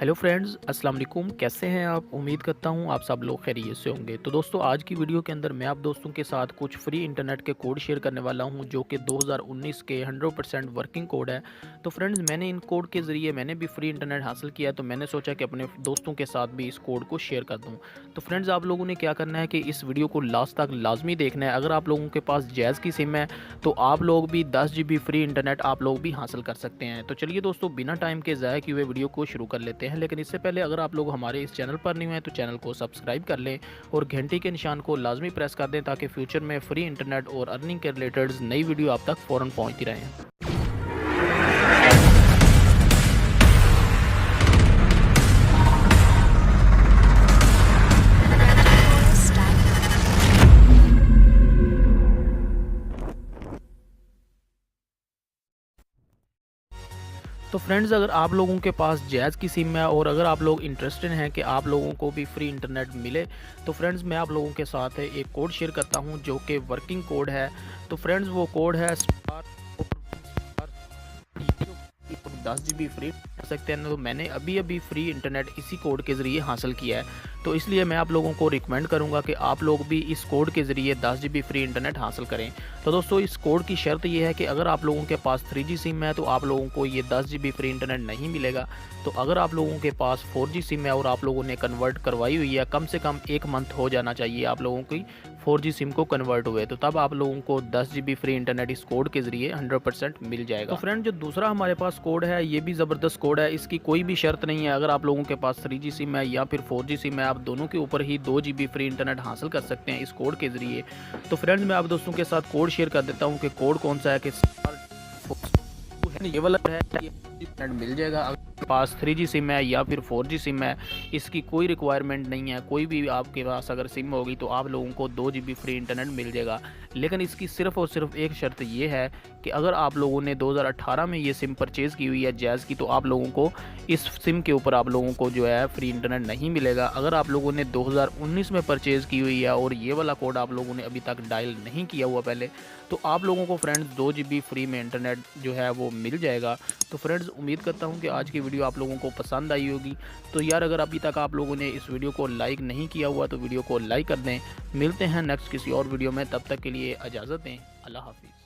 Hello friends, अस्सलाम वालेकुम। कैसे हैं आप? उम्मीद करता हूं आप सब लोग खैरियत से होंगे। तो दोस्तों, आज की वीडियो के अंदर मैं आप दोस्तों के साथ कुछ फ्री इंटरनेट के कोड शेयर करने वाला हूं जो कि 2019 के 100% वर्किंग कोड है। तो फ्रेंड्स, मैंने इन कोड के ज़रिए मैंने भी फ्री इंटरनेट हासिल किया, तो मैंने सोचा कि अपने दोस्तों के साथ भी इस कोड को शेयर कर दूँ। तो फ्रेंड्स, आप लोगों ने क्या करना है कि इस वीडियो को लास्ट तक लाजमी देखना है। अगर आप लोगों के पास जैज़ की सिम है तो आप लोग भी 10 GB फ्री इंटरनेट आप लोग भी हासिल कर सकते हैं। तो चलिए दोस्तों, बिना टाइम के ज़ाया किए हुए वीडियो को शुरू कर लेते हैं। लेकिन इससे पहले अगर आप लोग हमारे इस चैनल पर न्यू हैं तो चैनल को सब्सक्राइब कर लें और घंटी के निशान को लाजमी प्रेस कर दें ताकि फ्यूचर में फ्री इंटरनेट और अर्निंग के रिलेटेड नई वीडियो आप तक फ़ौरन पहुंचती रहें। तो फ्रेंड्स, अगर आप लोगों के पास जैज़ की सिम है और अगर आप लोग इंटरेस्टेड हैं कि आप लोगों को भी फ्री इंटरनेट मिले, तो फ्रेंड्स मैं आप लोगों के साथ एक कोड शेयर करता हूं जो कि वर्किंग कोड है। तो फ्रेंड्स, वो कोड है स्टार 10 GB फ्री कर सकते हैं। तो मैंने अभी फ्री इंटरनेट इसी कोड के ज़रिए हासिल किया है, तो इसलिए मैं आप लोगों को रिकमेंड करूंगा कि आप लोग भी इस कोड के ज़रिए 10 GB फ्री इंटरनेट हासिल करें। तो दोस्तों, इस कोड की शर्त ये है कि अगर आप लोगों के पास 3G सिम है तो आप लोगों को ये 10 GB फ्री इंटरनेट नहीं मिलेगा। तो अगर आप लोगों के पास 4G सिम है और आप लोगों ने कन्वर्ट करवाई हुई है, कम से कम 1 मंथ हो जाना चाहिए आप लोगों की 4G सिम को कन्वर्ट हुए, तो तब आप लोगों को 10 GB फ्री इंटरनेट इस कोड के ज़रिए 100% मिल जाएगा। तो फ्रेंड, जो दूसरा हमारे पास कोड है ये भी ज़बरदस्त कोड है। इसकी कोई भी शर्त नहीं है। अगर आप लोगों के पास 3G सिम है या फिर 4G सिम है, आप दोनों के ऊपर ही 2 GB फ्री इंटरनेट हासिल कर सकते हैं इस कोड के ज़रिए। तो फ्रेंड्स, मैं आप दोस्तों के साथ कोड शेयर कर देता हूँ कि कोड कौन सा है कि ये वाला है, ये इंटरनेट मिल जाएगा। अगर पास 3G सिम है या फिर 4G सिम है, इसकी कोई रिक्वायरमेंट नहीं है। कोई भी आपके पास अगर सिम होगी तो आप लोगों को 2 GB फ्री इंटरनेट मिल जाएगा। लेकिन इसकी सिर्फ़ और सिर्फ एक शर्त ये है कि अगर आप लोगों ने 2018 में ये सिम परचेज़ की हुई है जैज़ की, तो आप लोगों को इस सिम के ऊपर आप लोगों को जो है फ्री इंटरनेट नहीं मिलेगा। अगर आप लोगों ने 2019 में परचेज़ की हुई है और ये वाला कोड आप लोगों ने अभी तक डायल नहीं किया हुआ पहले, तो आप लोगों को फ्रेंड्स 2 GB फ्री में इंटरनेट जो है वो मिल जाएगा। तो फ्रेंड्स, उम्मीद करता हूँ कि आज की वीडियो आप लोगों को पसंद आई होगी। तो यार, अगर अभी तक आप लोगों ने इस वीडियो को लाइक नहीं किया हुआ तो वीडियो को लाइक कर दें। मिलते हैं नेक्स्ट किसी और वीडियो में, तब तक के लिए इजाज़त दें। अल्लाह हाफ़िज़।